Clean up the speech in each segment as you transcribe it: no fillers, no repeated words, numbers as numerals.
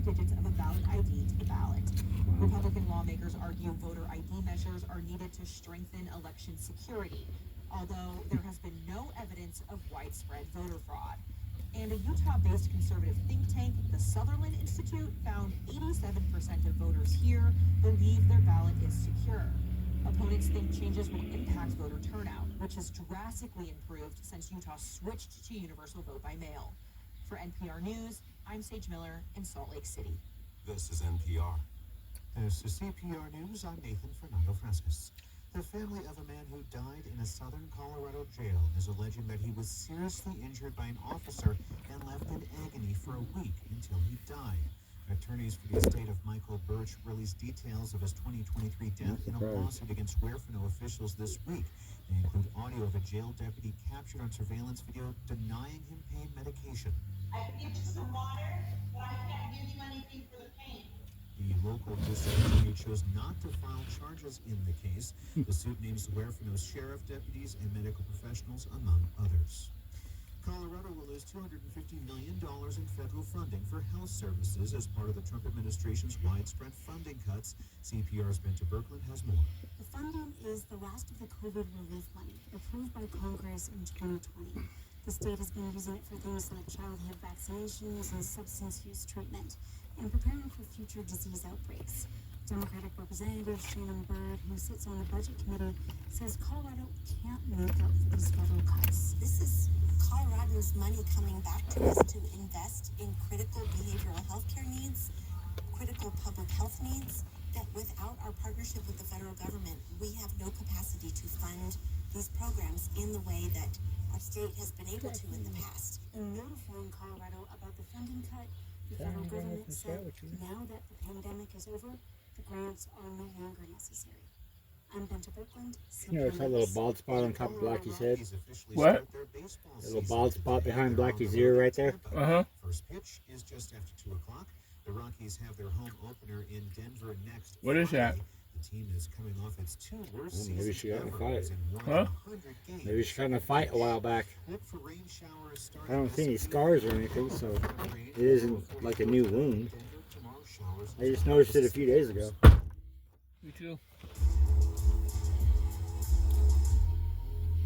digits of a valid ID to the ballot. Republican lawmakers argue voter ID measures are needed to strengthen election security, although there has been no evidence of widespread voter fraud. And a Utah-based conservative think tank, the Sutherland Institute, found 87% of voters here believe their ballot is secure. Opponents think changes will impact voter turnout, which has drastically improved since Utah switched to universal vote by mail. For NPR News, I'm Sage Miller in Salt Lake City. This is NPR. This is CPR News. I'm Nathan Fernando Frescas. The family of a man who died in a southern Colorado jail is alleging that he was seriously injured by an officer and left in agony for a week until he died. Attorneys for the estate of Michael Birch released details of his 2023 death in a lawsuit against Huerfano officials this week. They include audio of a jail deputy captured on surveillance video denying him pain medication. I can give you some water, but I can't give you anything for the pain. The local district attorney chose not to file charges in the case. The suit names Huerfano's sheriff deputies and medical professionals, among others. Colorado will lose $250 million in federal funding for health services as part of the Trump administration's widespread funding cuts. CPR's Benta Berkland has more. The funding is the last of the COVID relief money approved by Congress in 2020. The state has been using it for things like childhood vaccinations and substance use treatment and preparing for future disease outbreaks. Democratic Representative Shannon Bird, who sits on the Budget Committee, says Colorado can't make up for these federal cuts. This is Colorado's money coming back to us to invest in critical behavioral health care needs, critical public health needs, that without our partnership with the federal government, we have no capacity to fund these programs in the way that our state has been able to in the past. In notifying Colorado about the funding cut, the federal government said now that the pandemic is over, the grants are no longer necessary. I'm Benta Berkland. You notice that little bald spot on top of Blackie's head? What? The little bald spot behind Blackie's ear right there? Uh-huh. First pitch is just after 2 o'clock. The Rockies have their home opener in Denver next What is that? Friday. The team is coming off its 2 worst Well, maybe seasons she got in a ever, fight. as in won Huh? 100 games. Maybe she got in a fight a while back. Look for rain showers starting I don't see any this scars or week. anything, so it isn't like a new wound. Denver, tomorrow showers. I just noticed it a few days ago. Me too.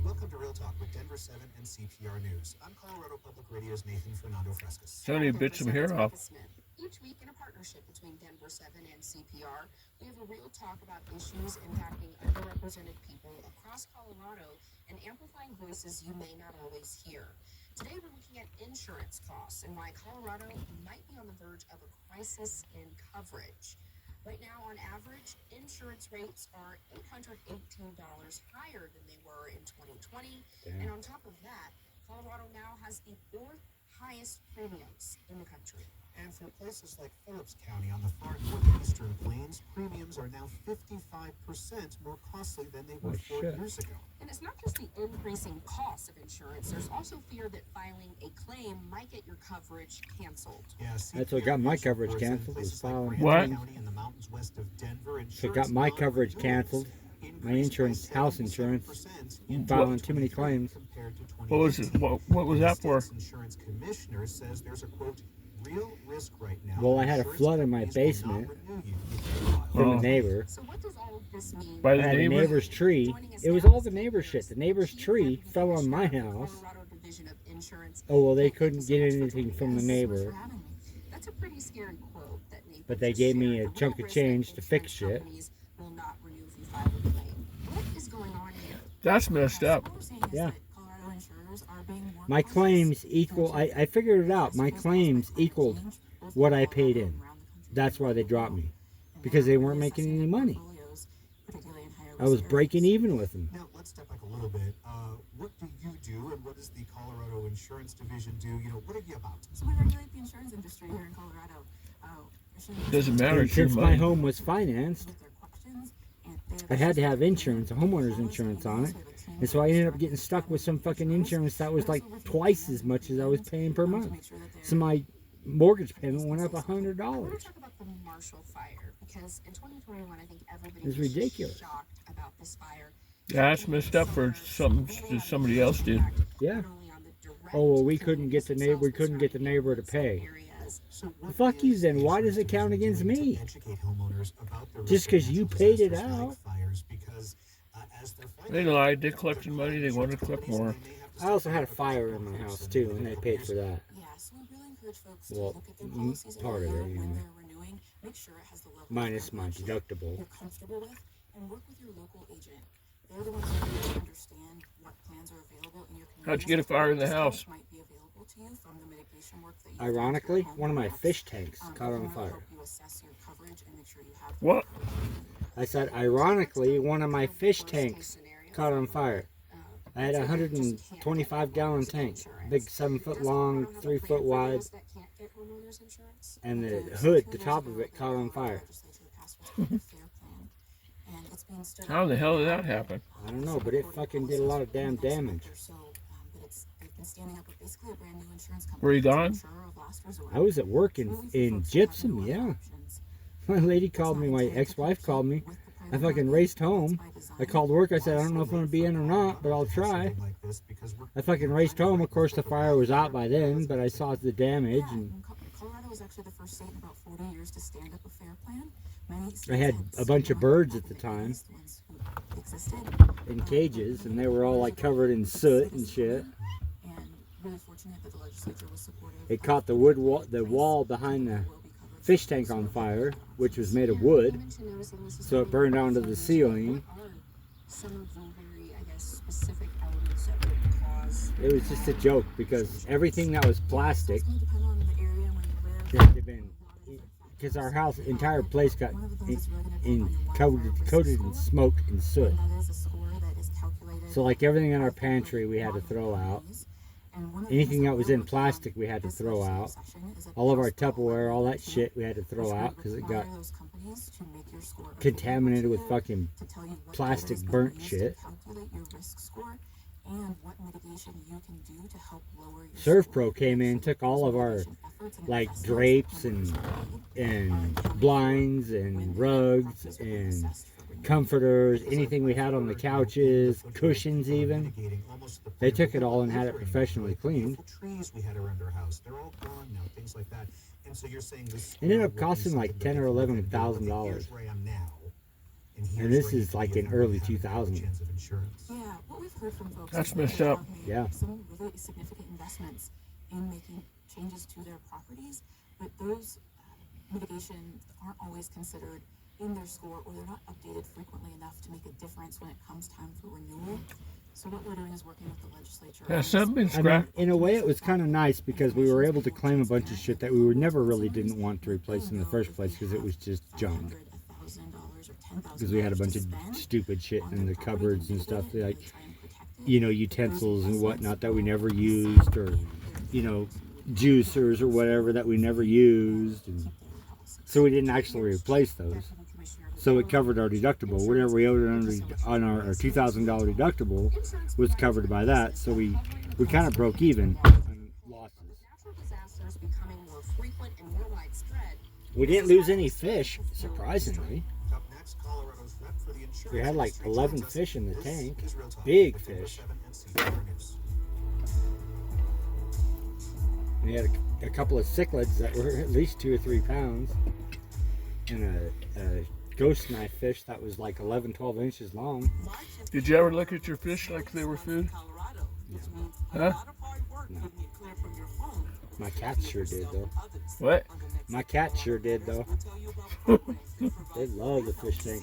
Welcome to Real Talk with Denver 7 and CPR News. I'm Colorado Public Radio's Nathan Fernando Frescas. Somebody bit some hair off. Each week, in a partnership between Denver 7 and CPR, we have a real talk about issues impacting underrepresented people across Colorado and amplifying voices you may not always hear. Today, we're looking at insurance costs and why Colorado might be on the verge of a crisis in coverage. Right now, on average, insurance rates are $818 higher than they were in 2020. Damn. And on top of that, Colorado now has the 4th highest premiums in the country. And for places like Phillips County on the far northeastern plains, premiums are now 55% more costly than they were 4 years ago. And it's not just the increasing cost of insurance, there's also fear that filing a claim might get your coverage canceled. Yeah, That's what got my coverage canceled, was filing. What? So it got my coverage canceled. My insurance, house insurance, filing too many claims. What was it? What was that for? Insurance commissioner says there's a quote real risk right now. Well, I had a flood in my basement from a neighbor. So what does all of this mean? By I the had a neighbor? neighbor's tree. It was all the neighbor shit. The neighbor's tree fell on my house. Colorado Division of Insurance. Oh, well, they couldn't get anything from the neighbor. That's a pretty scary quote that But they gave me a chunk of change to fix shit. Will not renew if you file a claim. What is going on here? That's messed up. What we're seeing is Yeah. that Colorado insurers are being more My cautious claims in equal, changing I figured it out. My the claims climate equaled change, both what I Colorado paid and in. around the country. That's why they dropped me. Because they weren't making any money. Portfolios, particularly in higher I was risk breaking areas. even with them. Now, let's step back a little bit. What do you do, and what does the Colorado Insurance Division do? You know, what are you about? So we regulate the insurance industry here in Colorado. Doesn't matter. And It's your since my money. home was financed, I had to have insurance, a homeowner's insurance on it. And so I ended up getting stuck with some fucking insurance that was like twice as much as I was paying per month. So my mortgage payment went up I want to $100. talk about the Marshall Fire because in 2021, I think everybody It's was ridiculous. shocked about this fire. Yeah, it's messed up for something that somebody else did. Yeah. Oh, well, we couldn't get the neighbor to pay. says. So what Fuck you is then. the Why does it insurance count industry against doing me? to educate homeowners about the Just risk of 'cause you natural paid it disasters like out. fires? Because as they're They fighting, lied. They collected money. They wanted to collect more. I also had a fire in my house too, and they paid for that. Yeah, so we really encourage folks Well, to look at their policies part of earlier it, when anyway. they're renewing. Make sure it has the level of Minus my coverage deductible. you're comfortable with, and work with your local agent. They're the ones who really understand what plans are available in your community. How'd you get a fire in the Discounts house? might be available to you from the mitigation work that you Ironically, do at one of my home. fish tanks caught We on wanna fire. help you assess your coverage and make sure you have What? I said, ironically, one of my fish tanks caught on fire. I had a 125-gallon tank, big 7-foot long, 3-foot wide, and the hood, the top of it, caught on fire. How in the hell did that happen? I don't know, but it fucking did a lot of damn damage. Were you gone? I was at work in Gypsum, yeah. My lady called me, my ex-wife called me. I fucking raced home. I called work, I said, I don't know if I'm going to be in or not, but I'll try. I fucking raced home. Of course, the fire was out by then, but I saw the damage. And Colorado was actually the first state in about 40 years to stand up a fair plan. I had a bunch of birds at the time in cages, and they were all like covered in soot and shit. It caught the wall behind the fish tank on fire, which was made of wood, so it burned down to the ceiling. It was just a joke because everything that was plastic, because our house, entire place got coated in smoke and soot. So like everything in our pantry we had to throw out. Anything that was in plastic we had to throw out. All of our Tupperware, all that shit we had to throw out because it got contaminated with fucking plastic burnt shit. ServPro came in, took all of our like drapes and blinds and rugs and comforters, anything we had on the couches, cushions even. They took it all and had it professionally cleaned. It ended up costing like $10,000 or $11,000. And this is like in early 2000. Yeah, what we've heard from folks That's is messed that up. they have Yeah. made some really significant investments in making changes to their properties, but those mitigations aren't always considered in their score, or they're not updated frequently enough to make a difference when it comes time for renewal. So what we're doing is working with the legislature. Has some been I mean, scrapped? in a way it was kind of nice because we were able to claim a bunch of shit that we were never really didn't want to replace in the first place because it was just junk. Because we had a bunch of stupid shit in the cupboards and stuff, like, you know, utensils and whatnot that we never used, or, you know, juicers or whatever that we never used. And so we didn't actually replace those. So it covered our deductible. Whatever we owed on our $2,000 deductible was covered by that. So we kind of broke even on losses. We didn't lose any fish, surprisingly. We had like 11 fish in the tank. Big fish. We had a couple of cichlids that were at least 2 or 3 pounds. And a ghost knife fish that was like 11, 12 inches long. Did you ever look at your fish like they were food? Huh? No. My cat sure did, though. What? My cat sure did, though. They love the fish tank.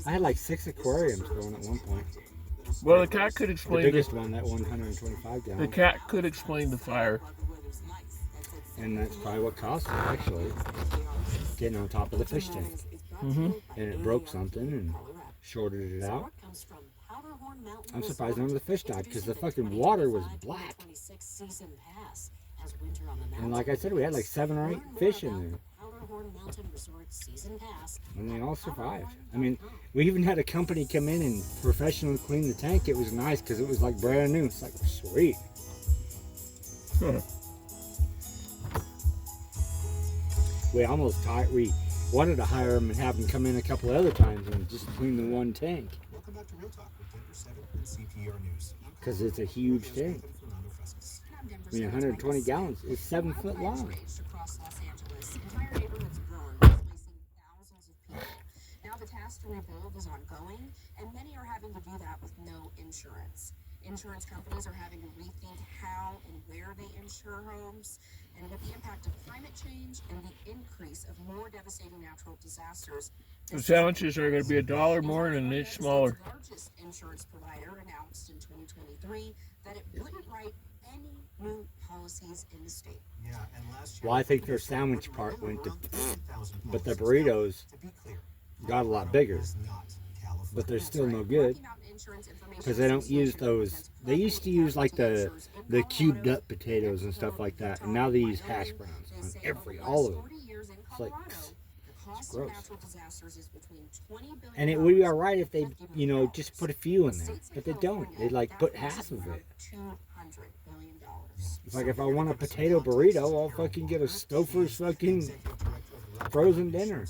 I had like 6 aquariums going at one point. Well, the cat could The explain biggest one, that 125 the gallon. cat could explain the fire. And that's probably what caused it, actually. Getting on top of the fish tank. Mm-hmm. And it broke something and shorted it out. I'm surprised none of the fish died because the fucking water was black. And like I said, we had like 7 or 8 fish in there. And they all survived. I mean, we even had a company come in and professionally clean the tank. It was nice because it was like brand new. It's like, sweet. We wanted to hire them and have them come in a couple other times and just clean the one tank. Welcome back to Real Talk with Denver 7 and CPR News. Because it's a huge tank. I mean, 120 gallons is 7 foot long. disaster rebuild is ongoing, and many are having to do that with no insurance. Insurance companies are having to rethink how and where they insure homes, and with the impact of climate change and the increase of more devastating natural disasters, The sandwiches are going to be $1 more and an inch smaller. The largest insurance provider announced in 2023 that it wouldn't write any new policies in the state. Yeah, and last year, Well, I think their sandwich part went to, but the burritos got a lot bigger. But they're still no good because they don't use those. They used to use like the cubed up potatoes and stuff like that, and now they use hash browns on all of them. It's like, it's gross. And it would be all right if they, just put a few in there, but they don't. They like put half of it. It's like if I want a potato burrito, I'll fucking get a Stouffer's fucking frozen dinner.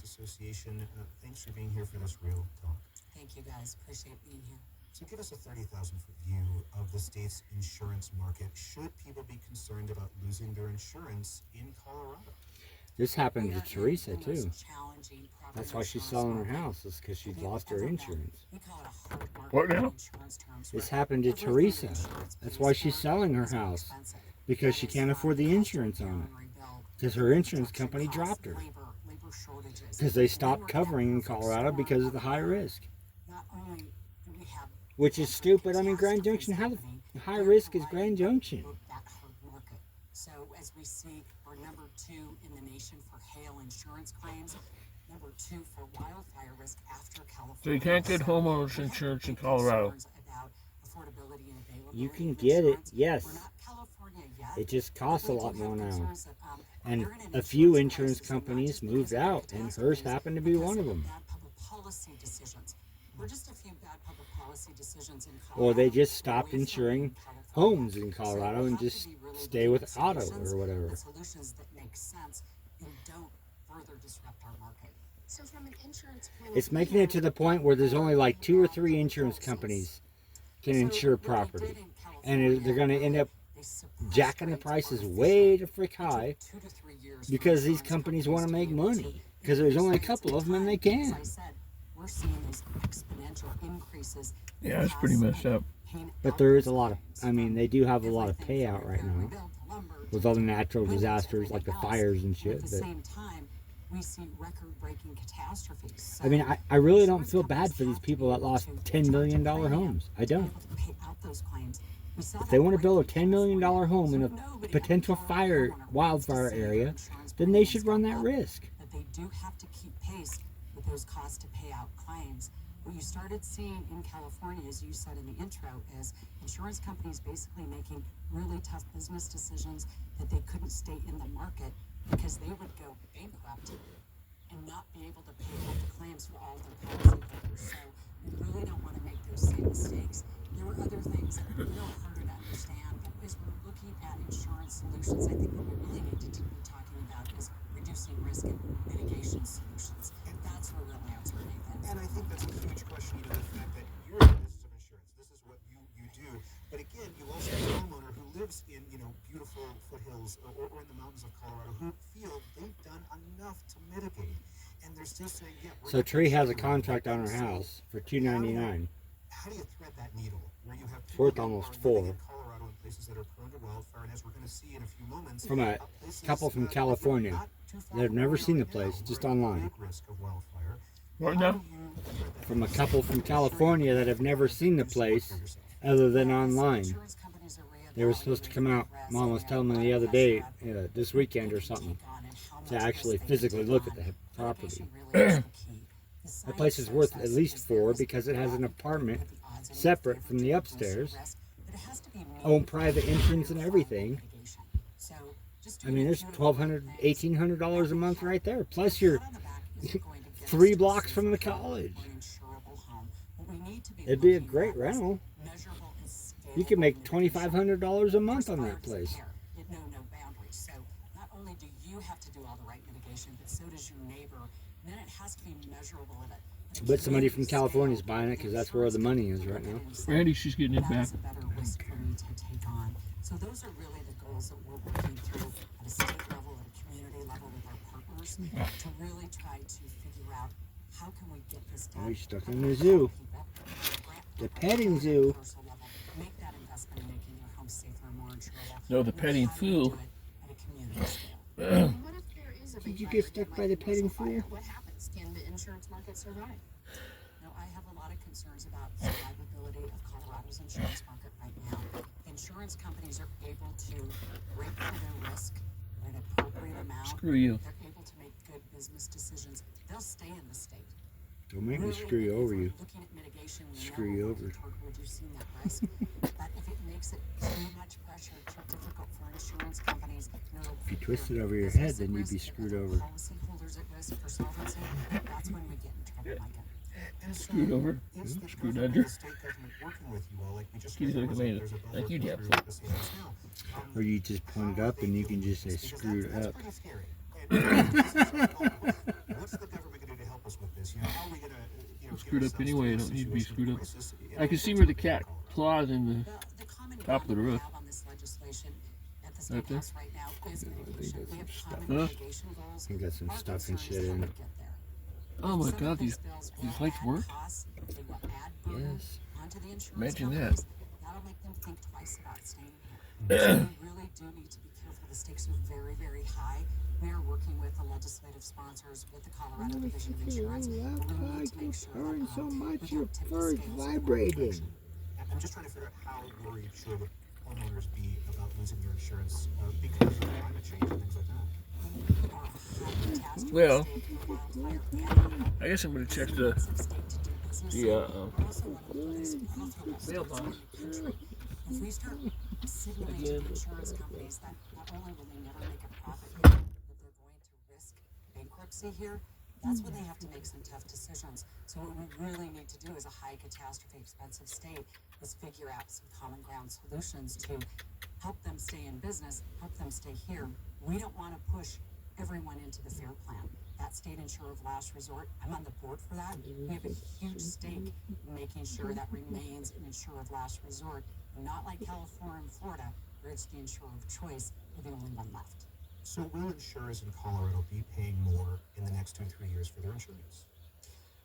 Thanks for being here for this real talk. Thank you guys. Appreciate being here. So give us a 30,000-foot view of the state's insurance market. Should people be concerned about losing their insurance in Colorado? This happened to Teresa too. That's why she's selling her house, is because she's lost her insurance. What now? This happened to Teresa. That's why she's selling her house, because she can't afford the insurance on it. Because her insurance company dropped her. Because they stopped covering in Colorado because of the high risk. Which is stupid. I mean, Grand Junction, how high risk is Grand Junction? So as we see, we're number 2 in the nation for hail insurance claims, number 2 for wildfire risk after California. So you can't get homeowners insurance in Colorado. You can get it, yes. It just costs a lot more now. And a few insurance companies moved out, and hers happened to be one of them. Or they just stopped insuring homes in Colorado and just stay with auto or whatever. It's making it to the point where there's only like 2 or 3 insurance companies can insure property, and they're going to end up jacking the prices way to frick high because these companies want to make money, because there's only a couple of them and they can. Yeah, it's pretty messed up. But there is a lot of, they do have a lot of payout right now with all the natural disasters like the fires and shit. But we see record-breaking catastrophes. I really don't feel bad for these people that lost $10 million homes. I don't. If they want to build a $10 million home in a potential wildfire area, then they should run that risk. But they do have to keep pace with those costs to pay out claims. What you started seeing in California, as you said in the intro, is insurance companies basically making really tough business decisions that they couldn't stay in the market because they would go bankrupt and not be able to pay out the claims for all of their policyholders. So we really don't want to make those same mistakes. There were other things that are a little harder to understand, but as we're looking at insurance solutions, I think what we really need to be talking about is reducing risk and mitigation solutions. And that's our real answer, Nathan. And I think that's a huge question, the fact that you're in the business of insurance. This is what you do. But again, you also have a homeowner who lives in, beautiful foothills or in the mountains of Colorado who feel they've done enough to mitigate. And they're still saying, So Tree has a contract on her house for $299. How do you thread that needle where you have It's worth almost $4. in Colorado in places that are prone to wildfire, and as we're going to see in a few moments, From a couple from California that have never seen the place, just online. What now? From a couple from California that have never seen the place other than online. They were supposed to come out, Mom was telling me the other day, this weekend or something, to actually physically look at the property. The place is worth at least $4 because it has an apartment separate from the upstairs, own private entrance and everything. There's $1,200, $1,800 a month right there. Plus you're 3 blocks from the college. It'd be a great rental. You could make $2,500 a month on that place. No boundaries. So not only do you have to do all the right mitigation, but so does your neighbor. And then it has to be measurable in it. But somebody from California is buying it because that's where the money is right now. Randy, she's getting it back. That's a better risk for me to take on. So those are really the goals that we're working through at a state level, at a community level with our partners, to really try to figure out how can we get this done? Oh, he's stuck in the zoo. The petting zoo. Make that investment in making your home safer and more insurable. No, the petting fool. At a community scale. What if there is a Did big you fire get that stuck might by the be petting wildfire? fool? What happens? Can the insurance market survive? No, I have a lot of concerns about survivability of Colorado's insurance market right now. Insurance companies are able to rate for their risk at an appropriate amount. Screw you. They're able to make good business decisions. They'll stay in the state. Don't make me Really, screw you if over we're you. looking at mitigation, we Screw know you we're over. working toward reducing that risk. But if it makes it too much pressure, too difficult for insurance companies, If you twist it over your head, then you'd be screwed over. Policyholders at risk for solvency, that's when we get in trouble, Micah. And so, Screwed over. is the Screwed government, under. the state government working with you all? Like we just He's heard, looking there's a- at there's a like you bill did. through the state house now. Or you just point it up and you can just say screwed That's up. pretty scary. And what's the government going to do to help us with this? You know, how are we going to, Screwed up anyway. I don't need to be screwed up. Crisis? I can see where the cat claws in the The common top of the ground we roof. have on this legislation at the Right state there. house right now is mitigation. We have common Huh? mitigation goals. You got some Our stuff and concern shit is how in we it. get there. Oh my Some God, of these bills will lights add work? costs, they will add burden Yes. onto the insurance Imagine that. companies. That'll make them think twice about staying here. So we really do need to be careful. The stakes are very, very high. We are working with the legislative sponsors, with the Colorado Division of Insurance. We need to make sure purring so that much we your don't tip the fur's scales in the wrong vibrating. direction. I'm just trying to figure out how worried should homeowners be about losing their insurance because of climate change and things like that. Well, I guess I'm gonna check the mailbox. If we start signaling to Again. the insurance companies that not only will they never make a profit here, but they're going to risk bankruptcy here, that's when they have to make some tough decisions. So what we really need to do as a high catastrophe expensive state is figure out some common ground solutions to help them stay in business, help them stay here. We don't want to push everyone into the FAIR plan. That state insurer of last resort, I'm on the board for that. We have a huge stake in making sure that remains an insurer of last resort, not like California and Florida, where it's the insurer of choice, we're the only one left. So will insurers in Colorado be paying more in the next 2 to 3 years for their insurance?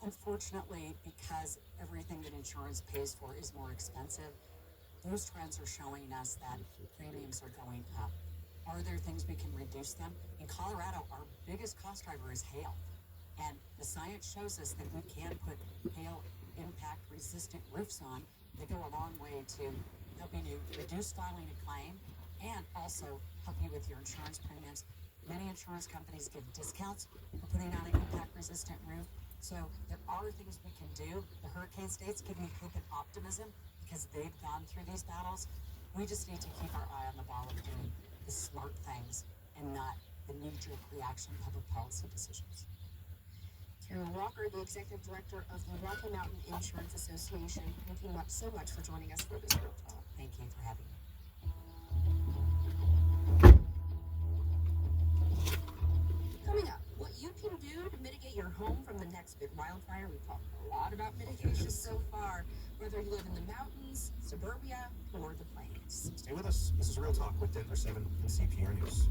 Unfortunately, because everything that insurance pays for is more expensive, those trends are showing us that premiums are going up. Are there things we can reduce them? In Colorado, our biggest cost driver is hail. And the science shows us that we can put hail impact resistant roofs on. They go a long way to helping you reduce filing a claim and also help you with your insurance premiums. Many insurance companies give discounts for putting on an impact resistant roof. So there are things we can do. The hurricane states give me hope and optimism because they've gone through these battles. We just need to keep our eye on the ball of doing the smart things and not the knee-jerk reaction public policy decisions. Karen Walker, the Executive Director of the Rocky Mountain Insurance Association, thank you so much for joining us for this group talk. Thank you for having me. Coming up, what you can do to mitigate your home from the next big wildfire. We've talked a lot about mitigation so far, whether you live in the mountains, suburbia, or the plains. Stay with us. This is Real Talk with Denver 7 and CPR News.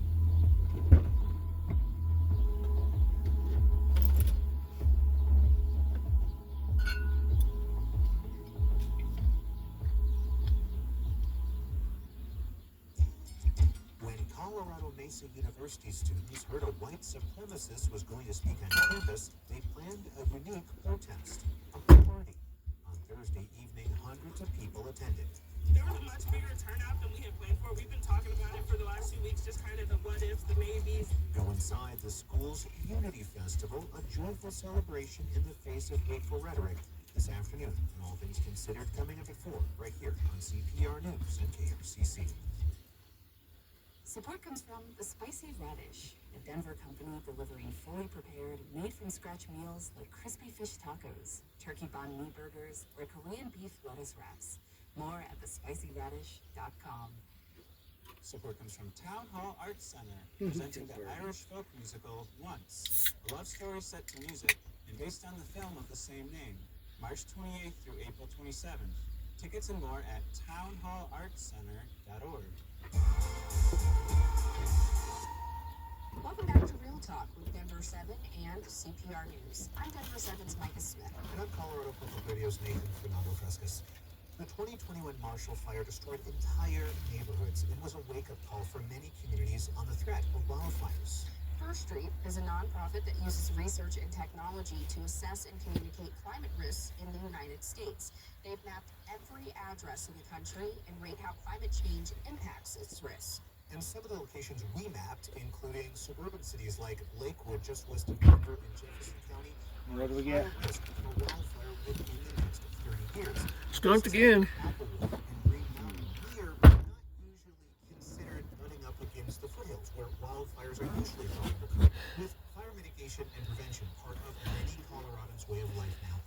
When Colorado Mesa University students heard a white supremacist was going to speak on campus, they planned a unique protest, a party. On Thursday evening, hundreds of people attended. There was a much bigger turnout than we had planned for. We've been talking about it for the last 2 weeks, just kind of the what ifs, the maybes. Go inside the school's Unity Festival, a joyful celebration in the face of hateful rhetoric. This afternoon, and All Things Considered coming up at 4, right here on CPR News and KRCC. Support comes from the Spicy Radish, a Denver company delivering fully prepared, made-from-scratch meals like crispy fish tacos, turkey banh mi burgers, or Korean beef lettuce wraps. More at thespicyradish.com. Support comes from Town Hall Arts Center, presenting the Irish folk musical Once, a love story set to music and based on the film of the same name, March 28th through April 27th. Tickets and more at townhallartscenter.org. Welcome back to Real Talk with Denver 7 and CPR News. I'm Denver 7's Micah Smith. And I'm Colorado Public Radio's Nathan Fernando Frescas. The 2021 Marshall Fire destroyed entire neighborhoods and was a wake-up call for many communities on the threat of wildfires. First Street is a nonprofit that uses research and technology to assess and communicate climate risks in the United States. They've mapped every address in the country and rate how climate change impacts its risks. And some of the locations we mapped, including suburban cities like Lakewood, just west of Denver, and Jefferson County, What do we get? risk for wildfire within the next 30 years. Skunked again. Applewood and Green Mountain here are not usually considered butting up against the foothills, where wildfires are usually thought. With fire mitigation and prevention part of many Coloradans' way of life now,